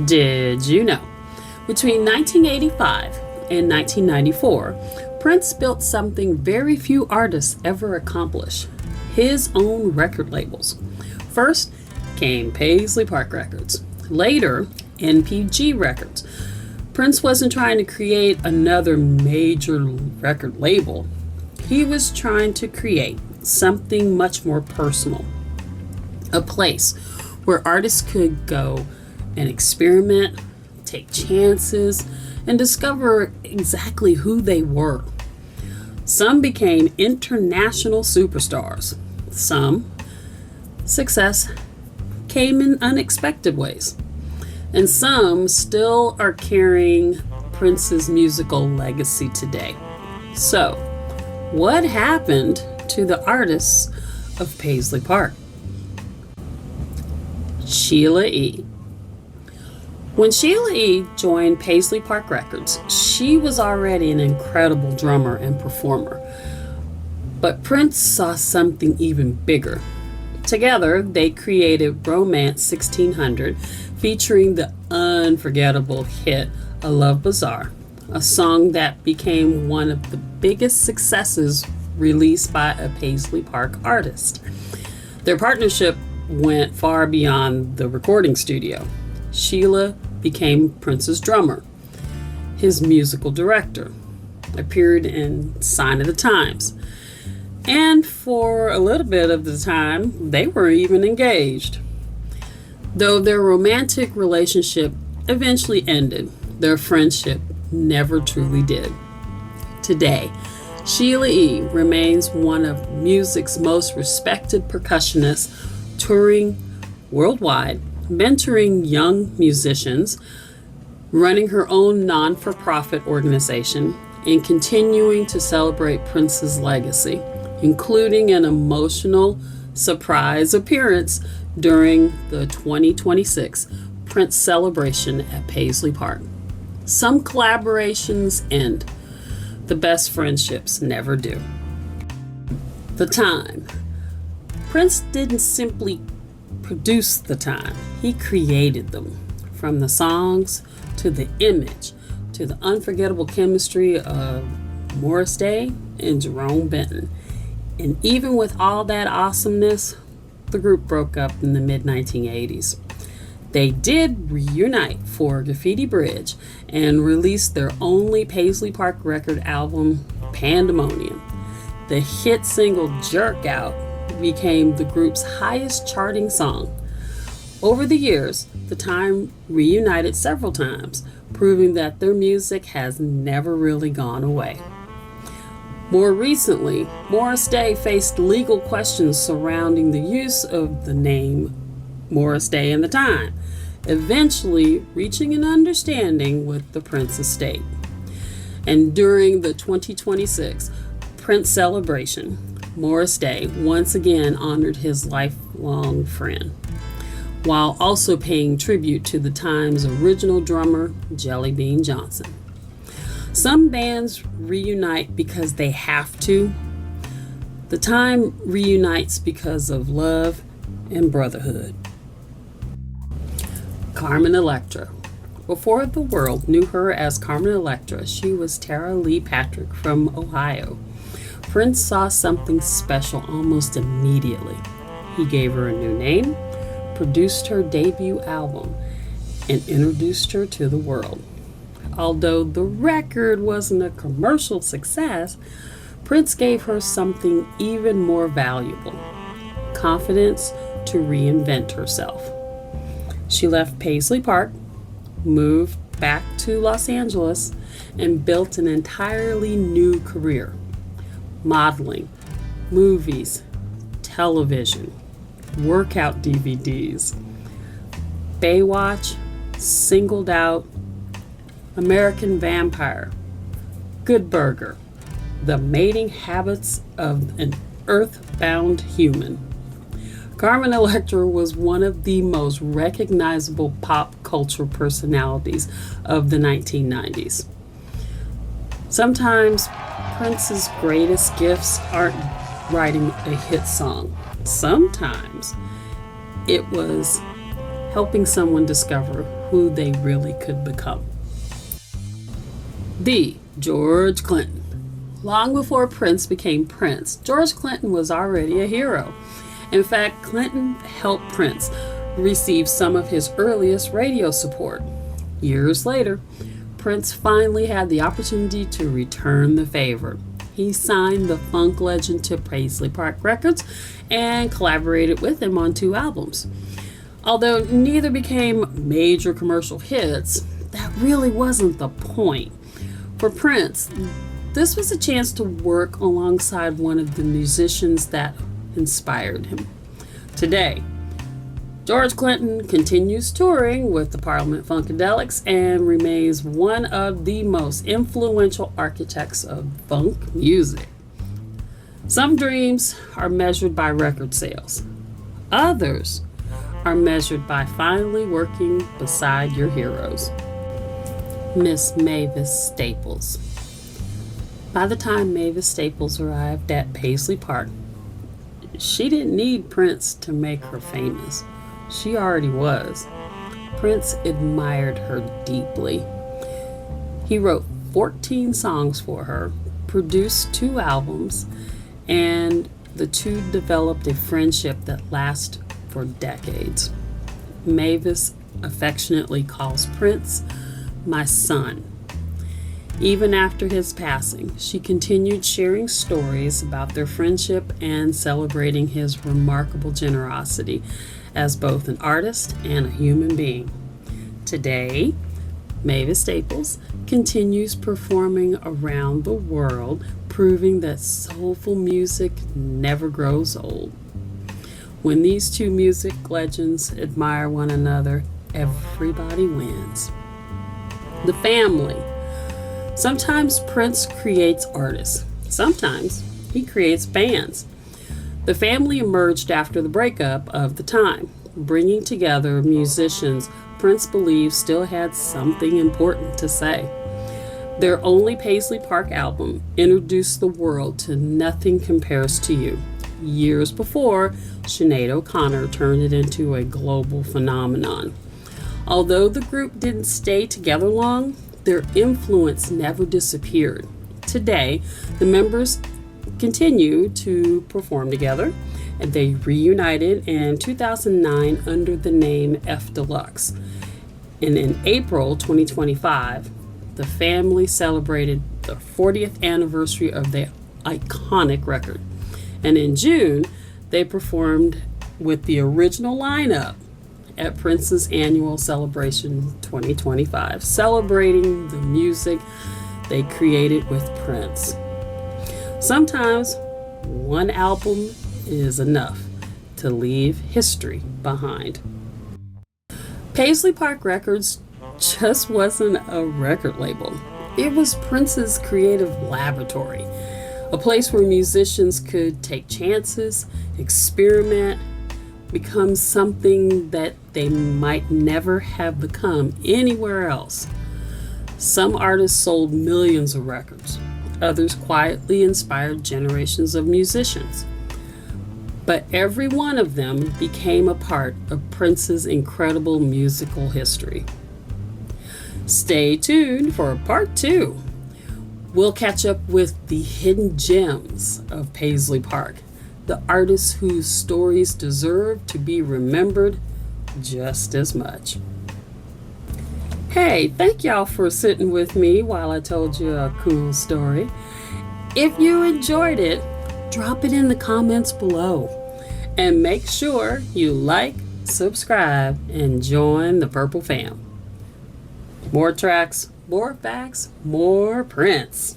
Did you know? Between 1985 and 1994, Prince built something very few artists ever accomplish: his own record labels. First came Paisley Park Records, later NPG Records. Prince wasn't trying to create another major record label. He was trying to create something much more personal, a place where artists could go and experiment, take chances, and discover exactly who they were. Some became international superstars. Some success came in unexpected ways. And some still are carrying Prince's musical legacy today. So, what happened to the artists of Paisley Park? Sheila E. When Sheila E. joined Paisley Park Records, she was already an incredible drummer and performer. But Prince saw something even bigger. Together, they created Romance 1600, featuring the unforgettable hit "A Love Bazaar," a song that became one of the biggest successes released by a Paisley Park artist. Their partnership went far beyond the recording studio. Sheila became Prince's drummer, his musical director, appeared in Sign of the Times, and for a little bit of the time, they were even engaged. Though their romantic relationship eventually ended, their friendship never truly did. Today, Sheila E. remains one of music's most respected percussionists, touring worldwide, mentoring young musicians, running her own non-for-profit organization, and continuing to celebrate Prince's legacy, including an emotional surprise appearance during the 2026 Prince celebration at Paisley Park. Some collaborations end. The best friendships never do. The Time. Prince didn't simply produce the time, he created them. From the songs to the image to the unforgettable chemistry of Morris Day and Jerome Benton. And even with all that awesomeness, the group broke up in the mid-1980s. They did reunite for Graffiti Bridge and released their only Paisley Park record album, Pandemonium. The hit single Jerk Out became the group's highest charting song. Over the years, the Time reunited several times, proving that their music has never really gone away. More recently, Morris Day faced legal questions surrounding the use of the name Morris Day and the Time, eventually reaching an understanding with the Prince estate. And during the 2026 Prince celebration, Morris Day once again honored his lifelong friend, while also paying tribute to the Time's original drummer, Jelly Bean Johnson. Some bands reunite because they have to. The Time reunites because of love and brotherhood. Carmen Electra. Before the world knew her as Carmen Electra, she was Tara Lee Patrick from Ohio. Prince saw something special almost immediately. He gave her a new name, produced her debut album, and introduced her to the world. Although the record wasn't a commercial success, Prince gave her something even more valuable: confidence to reinvent herself. She left Paisley Park, moved back to Los Angeles, and built an entirely new career: modeling, movies, television, workout DVDs, Baywatch, Singled Out, American Vampire, Good Burger, The Mating Habits of an Earthbound Human. Carmen Electra was one of the most recognizable pop culture personalities of the 1990s. Sometimes Prince's greatest gifts aren't writing a hit song. Sometimes it was helping someone discover who they really could become. D. George Clinton. Long before Prince became Prince, George Clinton was already a hero. In fact, Clinton helped Prince receive some of his earliest radio support. Years later, Prince finally had the opportunity to return the favor. He signed the funk legend to Paisley Park Records and collaborated with him on 2 albums. Although neither became major commercial hits, that really wasn't the point. For Prince, this was a chance to work alongside one of the musicians that inspired him. Today, George Clinton continues touring with the Parliament Funkadelics and remains one of the most influential architects of funk music. Some dreams are measured by record sales. Others are measured by finally working beside your heroes. Miss Mavis Staples. By the time Mavis Staples arrived at Paisley Park, she didn't need Prince to make her famous. She already was. Prince admired her deeply. He wrote 14 songs for her, produced 2 albums, and the 2 developed a friendship that lasted for decades. Mavis affectionately calls Prince my son. Even after his passing, she continued sharing stories about their friendship and celebrating his remarkable generosity as both an artist and a human being. Today, Mavis Staples continues performing around the world, proving that soulful music never grows old. When these 2 music legends admire one another, everybody wins. The family. Sometimes Prince creates artists. Sometimes he creates bands. The family emerged after the breakup of the time, bringing together musicians Prince believed still had something important to say. Their only Paisley Park album introduced the world to Nothing Compares to You, years before Sinead O'Connor turned it into a global phenomenon. Although the group didn't stay together long, their influence never disappeared. Today, the members continue to perform together, and they reunited in 2009 under the name F Deluxe. And in April 2025, the family celebrated the 40th anniversary of their iconic record. And in June, they performed with the original lineup at Prince's annual celebration 2025, celebrating the music they created with Prince. Sometimes one album is enough to leave history behind. Paisley Park Records just wasn't a record label. It was Prince's creative laboratory, a place where musicians could take chances, experiment, become something that they might never have become anywhere else. Some artists sold millions of records. Others quietly inspired generations of musicians. But every one of them became a part of Prince's incredible musical history. Stay tuned for part 2. We'll catch up with the hidden gems of Paisley Park, the artists whose stories deserve to be remembered just as much. Hey, thank y'all for sitting with me while I told you a cool story. If you enjoyed it, drop it in the comments below. And make sure you like, subscribe, and join the Purple Fam. More tracks, more facts, more Prince.